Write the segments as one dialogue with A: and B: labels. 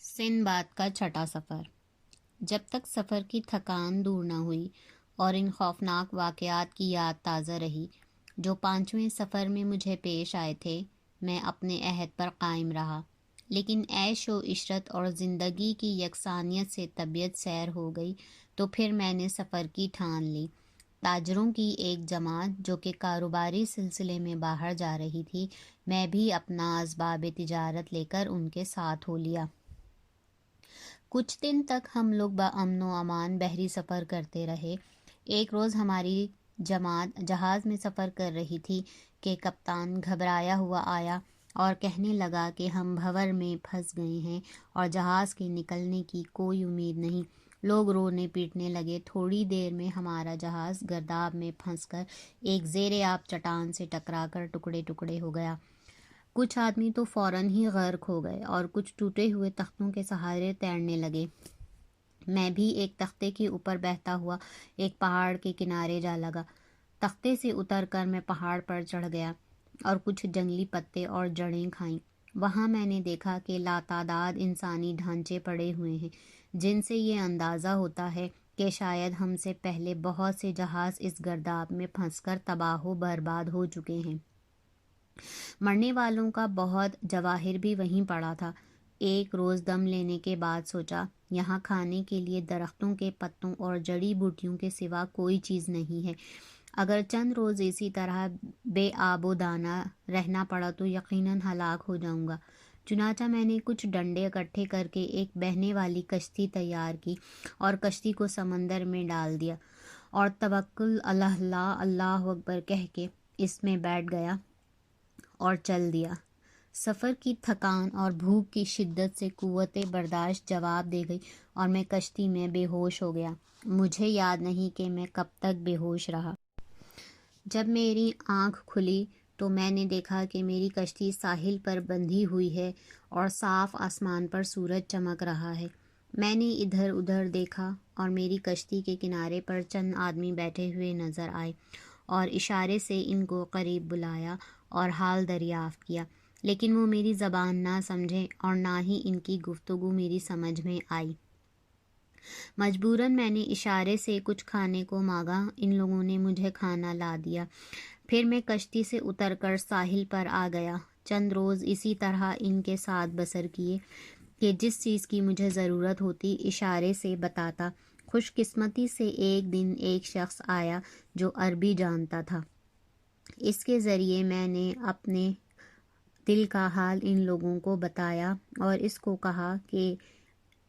A: Sinbad کا چھٹا سفر۔ جب تک سفر کی تھکان دور نہ ہوئی اور ان خوفناک واقعات کی یاد تازہ رہی جو 5ویں سفر میں مجھے پیش آئے تھے، میں اپنے عہد پر قائم رہا۔ لیکن عیش و عشرت اور زندگی کی یکسانیت سے طبیعت سیر ہو گئی تو پھر میں نے سفر کی ٹھان لی۔ تاجروں کی ایک جماعت جو کہ کاروباری سلسلے میں باہر جا رہی تھی، میں بھی اپنا اسباب تجارت لے کر ان کے ساتھ ہو لیا۔ کچھ دن تک ہم لوگ بامن و امان بحری سفر کرتے رہے۔ ایک روز ہماری جماعت جہاز میں سفر کر رہی تھی کہ کپتان گھبرایا ہوا آیا اور کہنے لگا کہ ہم بھنور میں پھنس گئے ہیں اور جہاز کے نکلنے کی کوئی امید نہیں۔ لوگ رونے پیٹنے لگے۔ تھوڑی دیر میں ہمارا جہاز گرداب میں پھنس کر ایک زیر آب چٹان سے ٹکرا کر ٹکڑے ٹکڑے ہو گیا۔ کچھ آدمی تو فوراً ہی غرق ہو گئے اور کچھ ٹوٹے ہوئے تختوں کے سہارے تیرنے لگے۔ میں بھی ایک تختے کے اوپر بہتا ہوا ایک پہاڑ کے کنارے جا لگا۔ تختے سے اتر کر میں پہاڑ پر چڑھ گیا اور کچھ جنگلی پتے اور جڑیں کھائیں۔ وہاں میں نے دیکھا کہ لاتعداد انسانی ڈھانچے پڑے ہوئے ہیں، جن سے یہ اندازہ ہوتا ہے کہ شاید ہم سے پہلے بہت سے جہاز اس گرداب میں پھنس کر تباہ و برباد ہو چکے ہیں۔ مرنے والوں کا بہت جواہر بھی وہیں پڑا تھا۔ ایک روز دم لینے کے بعد سوچا، یہاں کھانے کے لیے درختوں کے پتوں اور جڑی بوٹیوں کے سوا کوئی چیز نہیں ہے۔ اگر چند روز اسی طرح بے آب و دانہ رہنا پڑا تو یقیناً ہلاک ہو جاؤں گا۔ چنانچہ میں نے کچھ ڈنڈے اکٹھے کر کے ایک بہنے والی کشتی تیار کی اور کشتی کو سمندر میں ڈال دیا اور توکل علی اللہ، اللہ اکبر کہہ کے اس میں بیٹھ گیا اور چل دیا۔ سفر کی تھکان اور بھوک کی شدت سے قوت برداشت جواب دے گئی اور میں کشتی میں بے ہوش ہو گیا۔ مجھے یاد نہیں کہ میں کب تک بے ہوش رہا۔ جب میری آنکھ کھلی تو میں نے دیکھا کہ میری کشتی ساحل پر بندھی ہوئی ہے اور صاف آسمان پر سورج چمک رہا ہے۔ میں نے ادھر ادھر دیکھا اور میری کشتی کے کنارے پر چند آدمی بیٹھے ہوئے نظر آئے اور اشارے سے ان کو قریب بلایا اور حال دریافت کیا، لیکن وہ میری زبان نہ سمجھے اور نہ ہی ان کی گفتگو میری سمجھ میں آئی۔ مجبوراً میں نے اشارے سے کچھ کھانے کو مانگا۔ ان لوگوں نے مجھے کھانا لا دیا۔ پھر میں کشتی سے اتر کر ساحل پر آ گیا۔ چند روز اسی طرح ان کے ساتھ بسر کیے کہ جس چیز کی مجھے ضرورت ہوتی اشارے سے بتاتا۔ خوش قسمتی سے ایک دن ایک شخص آیا جو عربی جانتا تھا۔ اس کے ذریعے میں نے اپنے دل کا حال ان لوگوں کو بتایا اور اس کو کہا کہ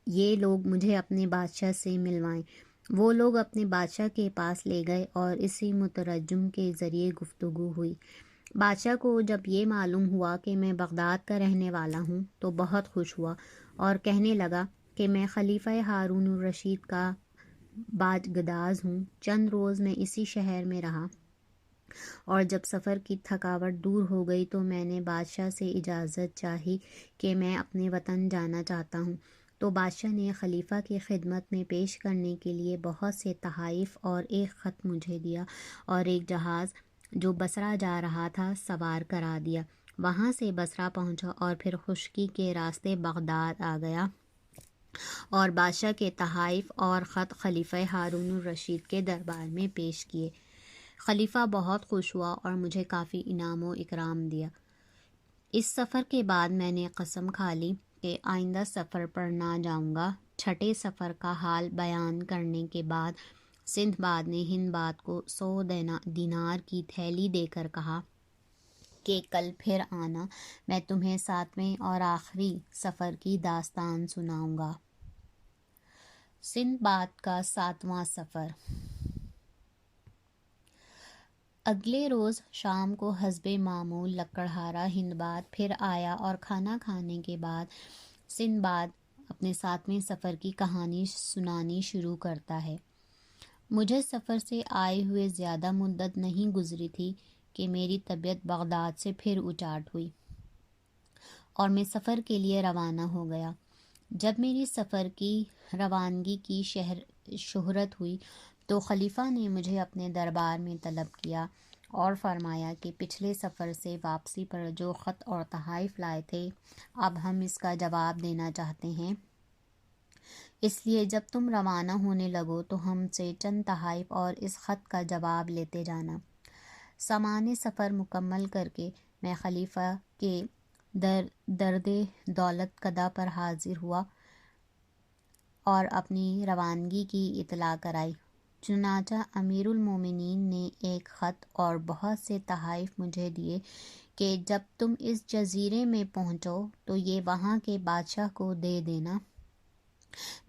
A: یہ لوگ مجھے اپنے بادشاہ سے ملوائیں۔ وہ لوگ اپنے بادشاہ کے پاس لے گئے اور اسی مترجم کے ذریعے گفتگو ہوئی۔ بادشاہ کو جب یہ معلوم ہوا کہ میں بغداد کا رہنے والا ہوں تو بہت خوش ہوا اور کہنے لگا کہ میں خلیفہ ہارون الرشید کا باجگداز ہوں۔ چند روز میں اسی شہر میں رہا اور جب سفر کی تھکاوٹ دور ہو گئی تو میں نے بادشاہ سے اجازت چاہی کہ میں اپنے وطن جانا چاہتا ہوں۔ تو بادشاہ نے خلیفہ کی خدمت میں پیش کرنے کے لیے بہت سے تحائف اور ایک خط مجھے دیا اور ایک جہاز جو بصرہ جا رہا تھا سوار کرا دیا۔ وہاں سے بصرہ پہنچا اور پھر خشکی کے راستے بغداد آ گیا اور بادشاہ کے تحائف اور خط خلیفہ ہارون الرشید کے دربار میں پیش کیے۔ خلیفہ بہت خوش ہوا اور مجھے کافی انعام و اکرام دیا۔ اس سفر کے بعد میں نے قسم کھا لی کہ آئندہ سفر پر نہ جاؤں گا۔ چھٹے سفر کا حال بیان کرنے کے بعد سندباد نے ہندباد کو 100 دینار کی تھیلی دے کر کہا کہ کل پھر آنا، میں تمہیں 7ویں اور آخری سفر کی داستان سناؤں گا۔ سندباد کا 7واں سفر۔ اگلے روز شام کو حسب معمول لکڑہارا ہندباد پھر آیا اور کھانا کھانے کے بعد سندباد اپنے 7ویں سفر کی کہانی سنانی شروع کرتا ہے۔ مجھے سفر سے آئے ہوئے زیادہ مدت نہیں گزری تھی کہ میری طبیعت بغداد سے پھر اچاٹ ہوئی اور میں سفر کے لیے روانہ ہو گیا۔ جب میری سفر کی روانگی کی شہرت ہوئی تو خلیفہ نے مجھے اپنے دربار میں طلب کیا اور فرمایا کہ پچھلے سفر سے واپسی پر جو خط اور تحائف لائے تھے اب ہم اس کا جواب دینا چاہتے ہیں، اس لیے جب تم روانہ ہونے لگو تو ہم سے چند تحائف اور اس خط کا جواب لیتے جانا۔ سامان سفر مکمل کر کے میں خلیفہ کے درد دولت قدا پر حاضر ہوا اور اپنی روانگی کی اطلاع کرائی۔ چنانچہ امیر المومنین نے ایک خط اور بہت سے تحائف مجھے دیے کہ جب تم اس جزیرے میں پہنچو تو یہ وہاں کے بادشاہ کو دے دینا۔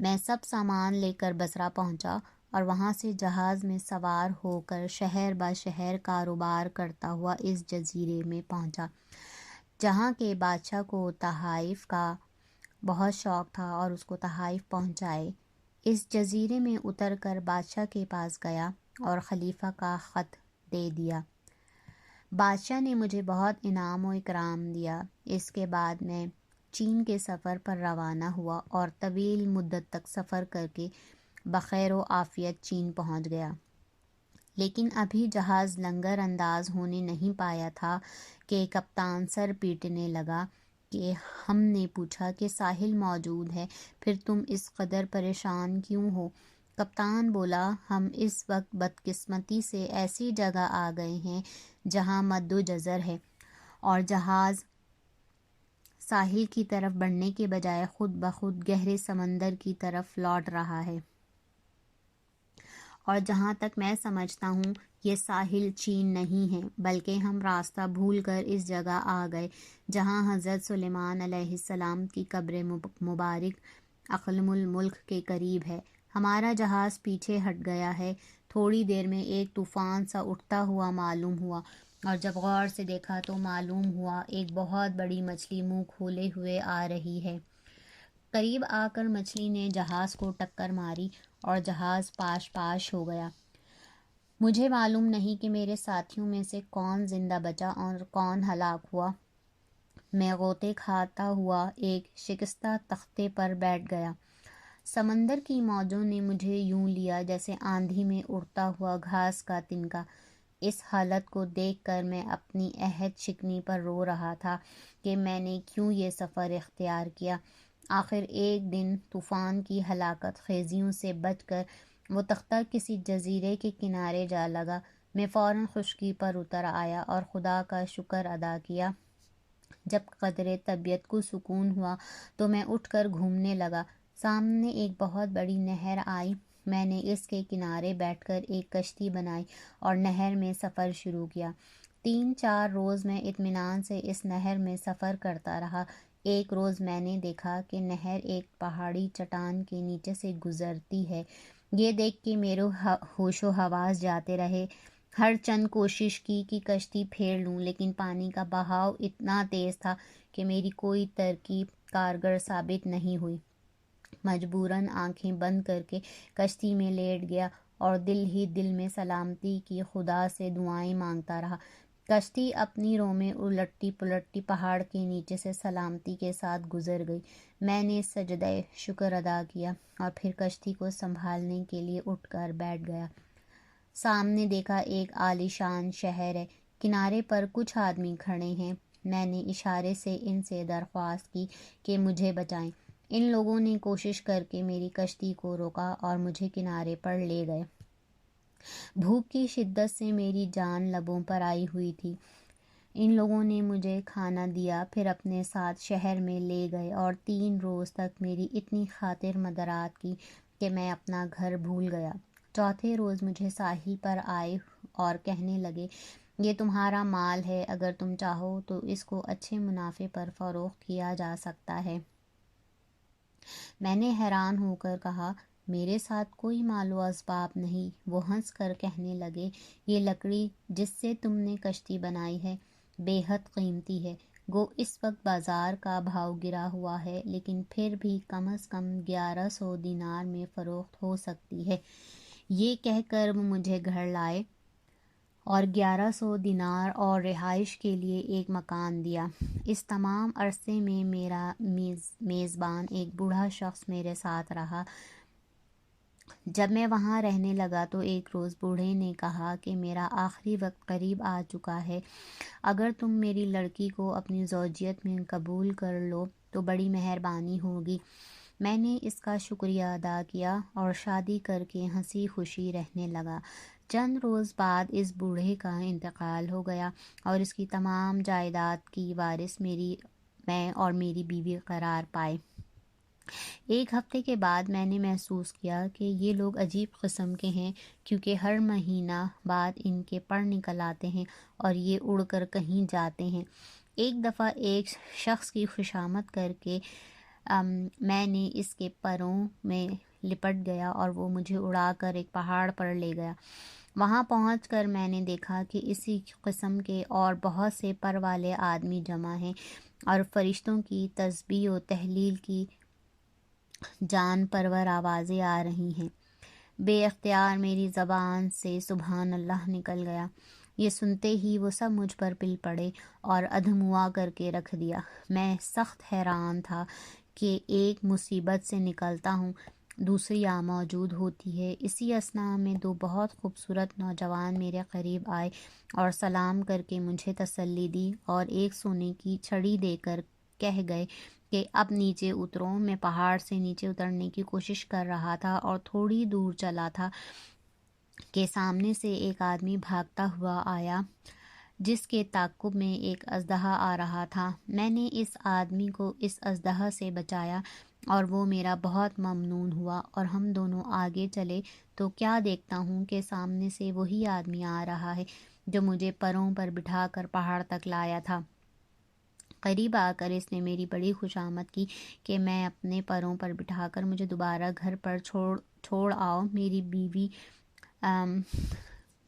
A: میں سب سامان لے کر بصرہ پہنچا اور وہاں سے جہاز میں سوار ہو کر شہر بہ شہر کاروبار کرتا ہوا اس جزیرے میں پہنچا، جہاں کے بادشاہ کو تحائف کا بہت شوق تھا اور اس کو تحائف پہنچائے۔ اس جزیرے میں اتر کر بادشاہ کے پاس گیا اور خلیفہ کا خط دے دیا۔ بادشاہ نے مجھے بہت انعام و اکرام دیا۔ اس کے بعد میں چین کے سفر پر روانہ ہوا اور طویل مدت تک سفر کر کے بخیر و عافیت چین پہنچ گیا، لیکن ابھی جہاز لنگر انداز ہونے نہیں پایا تھا کہ کپتان سر پیٹنے لگا کہ ہم نے پوچھا کہ ساحل موجود ہے، پھر تم اس قدر پریشان کیوں ہو؟ کپتان بولا، ہم اس وقت بدقسمتی سے ایسی جگہ آ گئے ہیں جہاں مد و جزر ہے اور جہاز ساحل کی طرف بڑھنے کے بجائے خود بخود گہرے سمندر کی طرف لوٹ رہا ہے، اور جہاں تک میں سمجھتا ہوں یہ ساحل چین نہیں ہے بلکہ ہم راستہ بھول کر اس جگہ آ گئے جہاں حضرت سلیمان علیہ السلام کی قبر مبارک اقلیم الملک کے قریب ہے۔ ہمارا جہاز پیچھے ہٹ گیا ہے۔ تھوڑی دیر میں ایک طوفان سا اٹھتا ہوا معلوم ہوا اور جب غور سے دیکھا تو معلوم ہوا ایک بہت بڑی مچھلی منہ کھولے ہوئے آ رہی ہے۔ قریب آ کر مچھلی نے جہاز کو ٹکر ماری اور جہاز پاش پاش ہو گیا۔ مجھے معلوم نہیں کہ میرے ساتھیوں میں سے کون زندہ بچا اور کون ہلاک ہوا۔ میں غوطے کھاتا ہوا ایک شکستہ تختے پر بیٹھ گیا۔ سمندر کی موجوں نے مجھے یوں لیا جیسے آندھی میں اڑتا ہوا گھاس کا تنکا۔ اس حالت کو دیکھ کر میں اپنی عہد شکنی پر رو رہا تھا کہ میں نے کیوں یہ سفر اختیار کیا۔ آخر ایک دن طوفان کی ہلاکت خیزیوں سے بچ کر وہ تختہ کسی جزیرے کے کنارے جا لگا۔ میں فوراً خشکی پر اتر آیا اور خدا کا شکر ادا کیا۔ جب قدرے طبیعت کو سکون ہوا تو میں اٹھ کر گھومنے لگا۔ سامنے ایک بہت بڑی نہر آئی۔ میں نے اس کے کنارے بیٹھ کر ایک کشتی بنائی اور نہر میں سفر شروع کیا۔ 3-4 روز میں اطمینان سے اس نہر میں سفر کرتا رہا۔ ایک روز میں نے دیکھا کہ نہر ایک پہاڑی چٹان کے نیچے سے گزرتی ہے۔ یہ دیکھ کے میرے ہوش و حواس جاتے رہے۔ ہر چند کوشش کی کہ کشتی پھیر لوں، لیکن پانی کا بہاؤ اتنا تیز تھا کہ میری کوئی ترکیب کارگر ثابت نہیں ہوئی۔ مجبوراً آنکھیں بند کر کے کشتی میں لیٹ گیا اور دل ہی دل میں سلامتی کی خدا سے دعائیں مانگتا رہا۔ کشتی اپنی رو میں الٹتی پلٹتی پہاڑ کے نیچے سے سلامتی کے ساتھ گزر گئی۔ میں نے سجدہ شکر ادا کیا اور پھر کشتی کو سنبھالنے کے لیے اٹھ کر بیٹھ گیا۔ سامنے دیکھا ایک عالیشان شہر ہے۔ کنارے پر کچھ آدمی کھڑے ہیں۔ میں نے اشارے سے ان سے درخواست کی کہ مجھے بچائیں۔ ان لوگوں نے کوشش کر کے میری کشتی کو روکا اور مجھے کنارے پر لے گئے۔ بھوک کی شدت سے میری جان لبوں پر آئی ہوئی تھی۔ ان لوگوں نے مجھے کھانا دیا، پھر اپنے ساتھ شہر میں لے گئے اور 3 روز تک میری اتنی خاطر مدارات کی کہ میں اپنا گھر بھول گیا۔ چوتھے روز مجھے ساحل پر آئے اور کہنے لگے، یہ تمہارا مال ہے، اگر تم چاہو تو اس کو اچھے منافع پر فروخت کیا جا سکتا ہے۔ میں نے حیران ہو کر کہا، میرے ساتھ کوئی مال و اسباب نہیں۔ وہ ہنس کر کہنے لگے، یہ لکڑی جس سے تم نے کشتی بنائی ہے بے حد قیمتی ہے، گو اس وقت بازار کا بھاؤ گرا ہوا ہے، لیکن پھر بھی کم از کم 1100 دینار میں فروخت ہو سکتی ہے۔ یہ کہہ کر وہ مجھے گھر لائے اور 1100 دینار اور رہائش کے لیے ایک مکان دیا۔ اس تمام عرصے میں میرا میزبان ایک بوڑھا شخص میرے ساتھ رہا۔ جب میں وہاں رہنے لگا تو ایک روز بوڑھے نے کہا کہ میرا آخری وقت قریب آ چکا ہے، اگر تم میری لڑکی کو اپنی زوجیت میں قبول کر لو تو بڑی مہربانی ہوگی۔ میں نے اس کا شکریہ ادا کیا اور شادی کر کے ہنسی خوشی رہنے لگا۔ چند روز بعد اس بوڑھے کا انتقال ہو گیا اور اس کی تمام جائیداد کی وارث میں اور میری بیوی قرار پائے۔ ایک ہفتے کے بعد میں نے محسوس کیا کہ یہ لوگ عجیب قسم کے ہیں، کیونکہ ہر مہینہ بعد ان کے پر نکل آتے ہیں اور یہ اڑ کر کہیں جاتے ہیں۔ ایک دفعہ ایک شخص کی خوشامد کر کے میں نے اس کے پروں میں لپٹ گیا اور وہ مجھے اڑا کر ایک پہاڑ پر لے گیا۔ وہاں پہنچ کر میں نے دیکھا کہ اسی قسم کے اور بہت سے پر والے آدمی جمع ہیں اور فرشتوں کی تسبیح و تحلیل کی جان پرور آوازیں آ رہی ہیں۔ بے اختیار میری زبان سے سبحان اللہ نکل گیا۔ یہ سنتے ہی وہ سب مجھ پر پل پڑے اور ادھموا کر کے رکھ دیا۔ میں سخت حیران تھا کہ ایک مصیبت سے نکلتا ہوں، دوسری موجود ہوتی ہے۔ اسی اثناء میں دو بہت خوبصورت نوجوان میرے قریب آئے اور سلام کر کے مجھے تسلی دی اور ایک سونے کی چھڑی دے کر کہہ گئے کہ اب نیچے اترو۔ میں پہاڑ سے نیچے اترنے کی کوشش کر رہا تھا اور تھوڑی دور چلا تھا کہ سامنے سے ایک آدمی بھاگتا ہوا آیا جس کے تعاقب میں ایک اژدہا آ رہا تھا۔ میں نے اس آدمی کو اس اژدہا سے بچایا اور وہ میرا بہت ممنون ہوا اور ہم دونوں آگے چلے تو کیا دیکھتا ہوں کہ سامنے سے وہی آدمی آ رہا ہے جو مجھے پروں پر بٹھا کر پہاڑ تک لایا تھا۔ قریب آ کر اس نے میری بڑی خوشامد کی کہ میں اپنے پروں پر بٹھا کر مجھے دوبارہ گھر پر چھوڑ آؤ، میری بیوی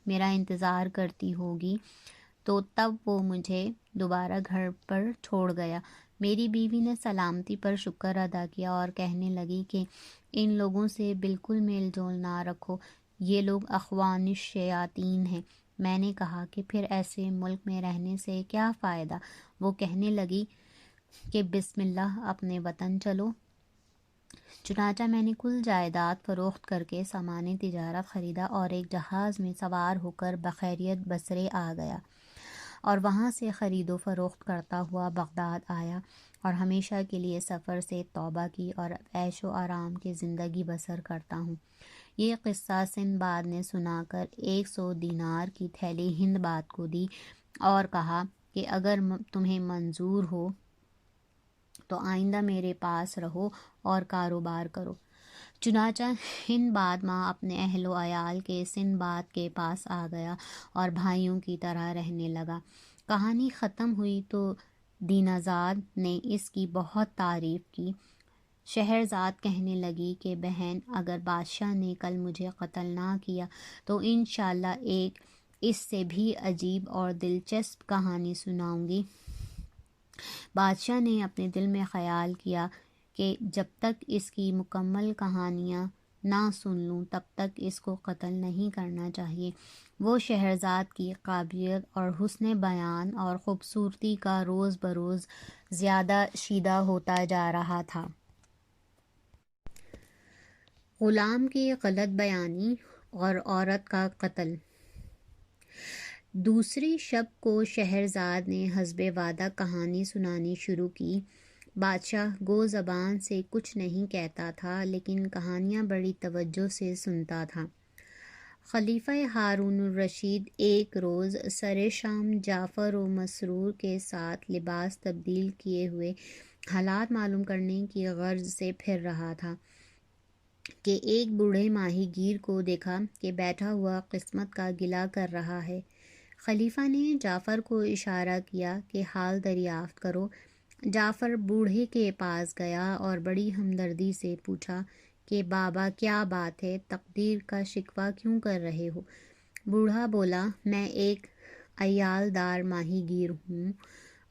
A: میرا انتظار کرتی ہوگی۔ تو تب وہ مجھے دوبارہ گھر پر چھوڑ گیا۔ میری بیوی نے سلامتی پر شکر ادا کیا اور کہنے لگی کہ ان لوگوں سے بالکل میل جول نہ رکھو، یہ لوگ اخوان الشیاطین ہیں۔ میں نے کہا کہ پھر ایسے ملک میں رہنے سے کیا فائدہ؟ وہ کہنے لگی کہ بسم اللہ اپنے وطن چلو۔ چنانچہ میں نے کل جائیداد فروخت کر کے سامان تجارت خریدا اور ایک جہاز میں سوار ہو کر بخیریت بصرے آ گیا اور وہاں سے خرید و فروخت کرتا ہوا بغداد آیا اور ہمیشہ کے لیے سفر سے توبہ کی اور عیش و آرام کی زندگی بسر کرتا ہوں۔ یہ قصہ سندباد نے سنا کر 100 دینار کی تھیلی ہندباد کو دی اور کہا کہ اگر تمہیں منظور ہو تو آئندہ میرے پاس رہو اور کاروبار کرو۔ چنانچہ ہندباد ماں اپنے اہل و عیال کے سندباد کے پاس آ گیا اور بھائیوں کی طرح رہنے لگا۔ کہانی ختم ہوئی تو دینازاد نے اس کی بہت تعریف کی۔ شہرزاد کہنے لگی کہ بہن، اگر بادشاہ نے کل مجھے قتل نہ کیا تو انشاءاللہ ایک اس سے بھی عجیب اور دلچسپ کہانی سناؤں گی۔ بادشاہ نے اپنے دل میں خیال کیا کہ جب تک اس کی مکمل کہانیاں نہ سن لوں تب تک اس کو قتل نہیں کرنا چاہیے۔ وہ شہرزاد کی قابلیت اور حسن بیان اور خوبصورتی کا روز بروز زیادہ شیدہ ہوتا جا رہا تھا۔ غلام کی غلط بیانی اور عورت کا قتل۔ دوسری شب کو شہرزاد نے حسب وعدہ کہانی سنانی شروع کی۔ بادشاہ گو زبان سے کچھ نہیں کہتا تھا لیکن کہانیاں بڑی توجہ سے سنتا تھا۔ خلیفہ ہارون الرشید ایک روز سر شام جعفر و مسرور کے ساتھ لباس تبدیل کیے ہوئے حالات معلوم کرنے کی غرض سے پھر رہا تھا کہ ایک بوڑھے ماہی گیر کو دیکھا کہ بیٹھا ہوا قسمت کا گلہ کر رہا ہے۔ خلیفہ نے جعفر کو اشارہ کیا کہ حال دریافت کرو۔ جعفر بوڑھے کے پاس گیا اور بڑی ہمدردی سے پوچھا کہ بابا کیا بات ہے، تقدیر کا شکوہ کیوں کر رہے ہو؟ بوڑھا بولا، میں ایک عیال دار ماہی گیر ہوں،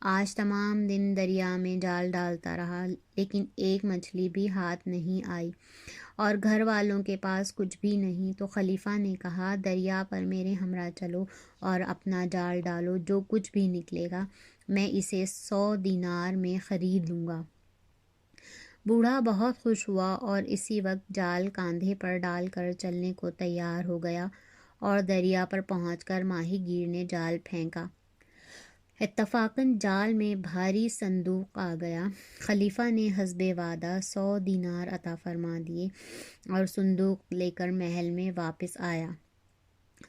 A: آج تمام دن دریا میں جال ڈالتا رہا لیکن ایک مچھلی بھی ہاتھ نہیں آئی اور گھر والوں کے پاس کچھ بھی نہیں۔ تو خلیفہ نے کہا، دریا پر میرے ہمراہ چلو اور اپنا جال ڈالو، جو کچھ بھی نکلے گا میں اسے 100 دینار میں خرید لوں گا۔ بوڑھا بہت خوش ہوا اور اسی وقت جال کاندھے پر ڈال کر چلنے کو تیار ہو گیا اور دریا پر پہنچ کر ماہی گیر نے جال پھینکا۔ اتفاقاً جال میں بھاری صندوق آ گیا۔ خلیفہ نے حسب وعدہ 100 دینار عطا فرما دیے اور صندوق لے کر محل میں واپس آیا۔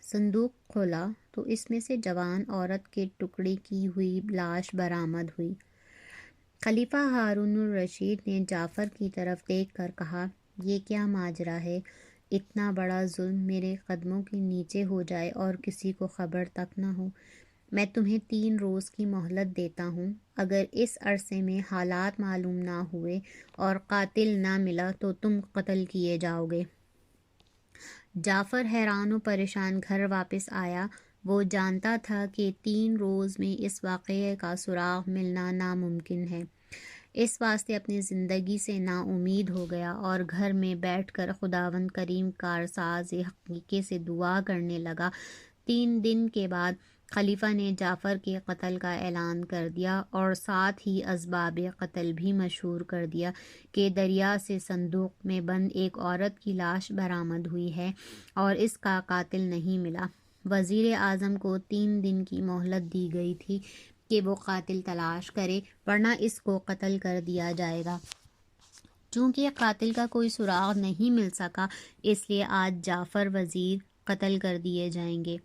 A: صندوق کھولا تو اس میں سے جوان عورت کے ٹکڑے کی ہوئی لاش برآمد ہوئی۔ خلیفہ ہارون الرشید نے جعفر کی طرف دیکھ کر کہا، یہ کیا ماجرا ہے؟ اتنا بڑا ظلم میرے قدموں کے نیچے ہو جائے اور کسی کو خبر تک نہ ہو۔ میں تمہیں 3 روز کی مہلت دیتا ہوں، اگر اس عرصے میں حالات معلوم نہ ہوئے اور قاتل نہ ملا تو تم قتل کیے جاؤ گے۔ جعفر حیران و پریشان گھر واپس آیا۔ وہ جانتا تھا کہ 3 روز میں اس واقعے کا سراغ ملنا ناممکن ہے، اس واسطے اپنی زندگی سے نا امید ہو گیا اور گھر میں بیٹھ کر خداوند کریم کارساز حقیقی سے دعا کرنے لگا۔ 3 دن کے بعد خلیفہ نے جعفر کے قتل کا اعلان کر دیا اور ساتھ ہی اسباب قتل بھی مشہور کر دیا کہ دریا سے صندوق میں بند ایک عورت کی لاش برآمد ہوئی ہے اور اس کا قاتل نہیں ملا۔ وزیر اعظم کو 3 دن کی مہلت دی گئی تھی کہ وہ قاتل تلاش کرے، ورنہ اس کو قتل کر دیا جائے گا۔ چونکہ قاتل کا کوئی سراغ نہیں مل سکا، اس لیے آج جعفر وزیر قتل کر دیے جائیں گے۔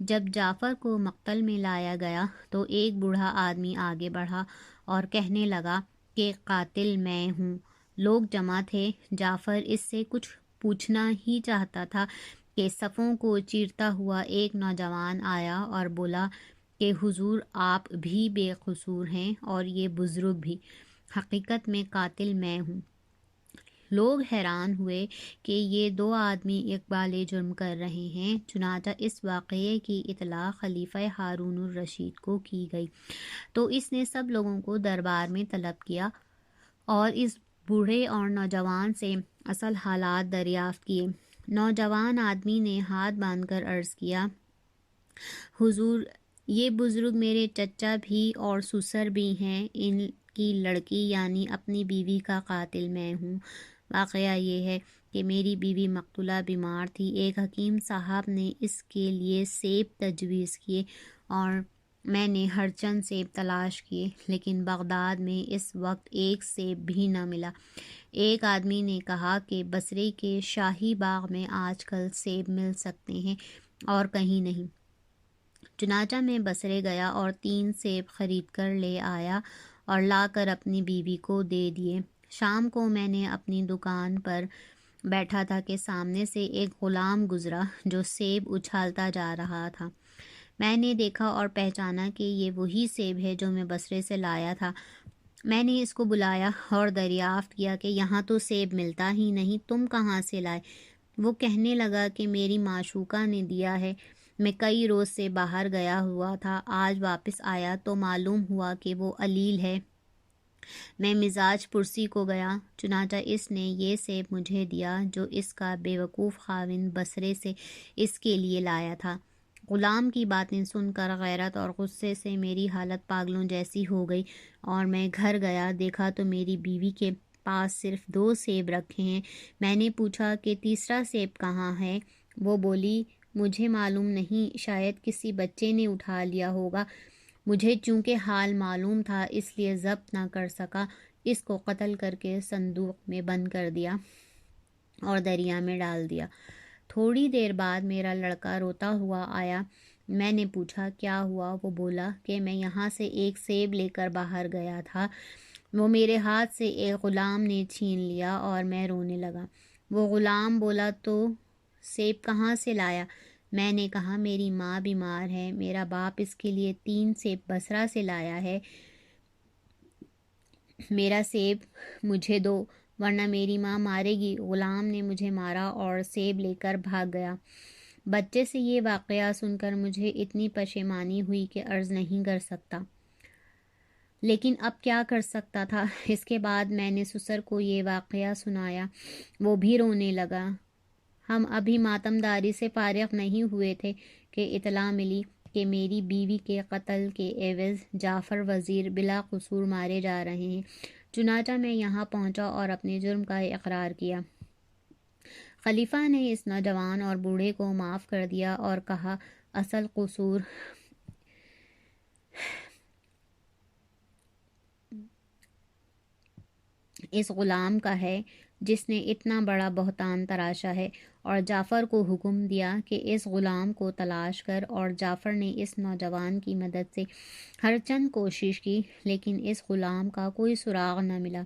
A: جب جعفر کو مقتل میں لایا گیا تو ایک بوڑھا آدمی آگے بڑھا اور کہنے لگا کہ قاتل میں ہوں۔ لوگ جمع تھے۔ جعفر اس سے کچھ پوچھنا ہی چاہتا تھا کہ صفوں کو چیرتا ہوا ایک نوجوان آیا اور بولا کہ حضور آپ بھی بے قصور ہیں اور یہ بزرگ بھی، حقیقت میں قاتل میں ہوں۔ لوگ حیران ہوئے کہ یہ 2 آدمی اقبال جرم کر رہے ہیں۔ چنانچہ اس واقعے کی اطلاع خلیفہ ہارون الرشید کو کی گئی تو اس نے سب لوگوں کو دربار میں طلب کیا اور اس بوڑھے اور نوجوان سے اصل حالات دریافت کیے۔ نوجوان آدمی نے ہاتھ باندھ کر عرض کیا، حضور یہ بزرگ میرے چچا بھی اور سسر بھی ہیں، ان کی لڑکی یعنی اپنی بیوی کا قاتل میں ہوں۔ واقعہ یہ ہے کہ میری بیوی مقتولہ بیمار تھی، ایک حکیم صاحب نے اس کے لیے سیب تجویز کیے اور میں نے ہر چند سیب تلاش کیے، لیکن بغداد میں اس وقت ایک سیب بھی نہ ملا۔ ایک آدمی نے کہا کہ بصرے کے شاہی باغ میں آج کل سیب مل سکتے ہیں اور کہیں نہیں۔ چنانچہ میں بصرے گیا اور 3 سیب خرید کر لے آیا اور لا کر اپنی بیوی کو دے دیے۔ شام کو میں نے اپنی دکان پر بیٹھا تھا کہ سامنے سے ایک غلام گزرا جو سیب اچھالتا جا رہا تھا۔ میں نے دیکھا اور پہچانا کہ یہ وہی سیب ہے جو میں بصرے سے لایا تھا۔ میں نے اس کو بلایا اور دریافت کیا کہ یہاں تو سیب ملتا ہی نہیں، تم کہاں سے لائے؟ وہ کہنے لگا کہ میری معشوقہ نے دیا ہے، میں کئی روز سے باہر گیا ہوا تھا، آج واپس آیا تو معلوم ہوا کہ وہ علیل ہے۔ میں مزاج پرسی کو گیا، چنانچہ اس نے یہ سیب مجھے دیا جو اس کا بیوقوف خاوند بصرے سے اس کے لیے لایا تھا۔ غلام کی باتیں سن کر غیرت اور غصے سے میری حالت پاگلوں جیسی ہو گئی اور میں گھر گیا، دیکھا تو میری بیوی کے پاس صرف 2 سیب رکھے ہیں۔ میں نے پوچھا کہ تیسرا سیب کہاں ہے؟ وہ بولی، مجھے معلوم نہیں، شاید کسی بچے نے اٹھا لیا ہوگا۔ مجھے چونکہ حال معلوم تھا اس لیے ضبط نہ کر سکا، اس کو قتل کر کے صندوق میں بند کر دیا اور دریا میں ڈال دیا۔ تھوڑی دیر بعد میرا لڑکا روتا ہوا آیا۔ میں نے پوچھا کیا ہوا؟ وہ بولا کہ میں یہاں سے ایک سیب لے کر باہر گیا تھا، وہ میرے ہاتھ سے ایک غلام نے چھین لیا اور میں رونے لگا۔ وہ غلام بولا تو سیب کہاں سے لایا؟ میں نے کہا میری ماں بیمار ہے، میرا باپ اس کے لیے 3 سیب بصرہ سے لایا ہے، میرا سیب مجھے دو ورنہ میری ماں مارے گی۔ غلام نے مجھے مارا اور سیب لے کر بھاگ گیا۔ بچے سے یہ واقعہ سن کر مجھے اتنی پشیمانی ہوئی کہ عرض نہیں کر سکتا، لیکن اب کیا کر سکتا تھا۔ اس کے بعد میں نے سسر کو یہ واقعہ سنایا، وہ بھی رونے لگا۔ ہم ابھی ماتم داری سے فارغ نہیں ہوئے تھے کہ اطلاع ملی کہ میری بیوی کے قتل کے عوض جعفر وزیر بلا قصور مارے جا رہے ہیں۔ چنانچہ میں یہاں پہنچا اور اپنے جرم کا اقرار کیا۔ خلیفہ نے اس نوجوان اور بوڑھے کو معاف کر دیا اور کہا اصل قصور اس غلام کا ہے جس نے اتنا بڑا بہتان تراشا ہے، اور جعفر کو حکم دیا کہ اس غلام کو تلاش کر، اور جعفر نے اس نوجوان کی مدد سے ہر چند کوشش کی لیکن اس غلام کا کوئی سراغ نہ ملا۔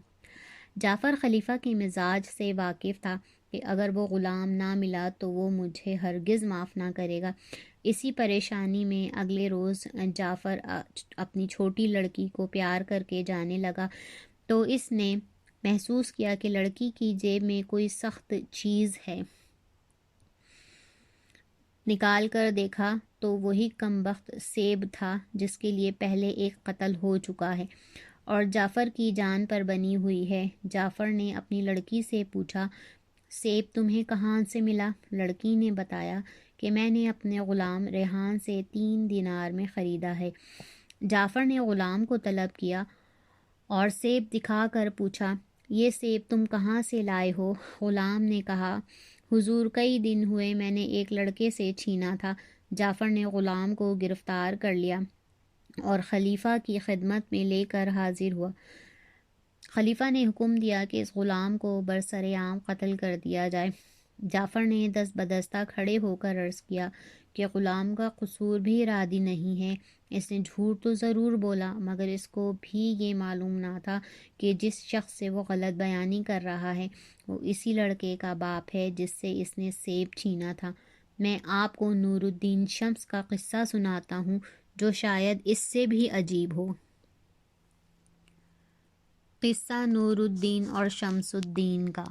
A: جعفر خلیفہ کے مزاج سے واقف تھا کہ اگر وہ غلام نہ ملا تو وہ مجھے ہرگز معاف نہ کرے گا۔ اسی پریشانی میں اگلے روز جعفر اپنی چھوٹی لڑکی کو پیار کر کے جانے لگا تو اس نے محسوس کیا کہ لڑکی کی جیب میں کوئی سخت چیز ہے۔ نکال کر دیکھا تو وہی کمبخت سیب تھا جس کے لیے پہلے ایک قتل ہو چکا ہے اور جعفر کی جان پر بنی ہوئی ہے۔ جعفر نے اپنی لڑکی سے پوچھا سیب تمہیں کہاں سے ملا؟ لڑکی نے بتایا کہ میں نے اپنے غلام ریحان سے 3 دینار میں خریدا ہے۔ جعفر نے غلام کو طلب کیا اور سیب دکھا کر پوچھا یہ سیب تم کہاں سے لائے ہو؟ غلام نے کہا حضور کئی دن ہوئے میں نے ایک لڑکے سے چھینا تھا۔ جعفر نے غلام کو گرفتار کر لیا اور خلیفہ کی خدمت میں لے کر حاضر ہوا۔ خلیفہ نے حکم دیا کہ اس غلام کو برسر عام قتل کر دیا جائے۔ جعفر نے دست بدستہ کھڑے ہو کر عرض کیا کہ غلام کا قصور بھی ارادی نہیں ہے، اس نے جھوٹ تو ضرور بولا مگر اس کو بھی یہ معلوم نہ تھا کہ جس شخص سے وہ غلط بیانی کر رہا ہے وہ اسی لڑکے کا باپ ہے جس سے اس نے سیب چھینا تھا۔ میں آپ کو نور الدین شمس کا قصہ سناتا ہوں جو شاید اس سے بھی عجیب ہو۔ قصہ نور الدین اور شمس الدین کا۔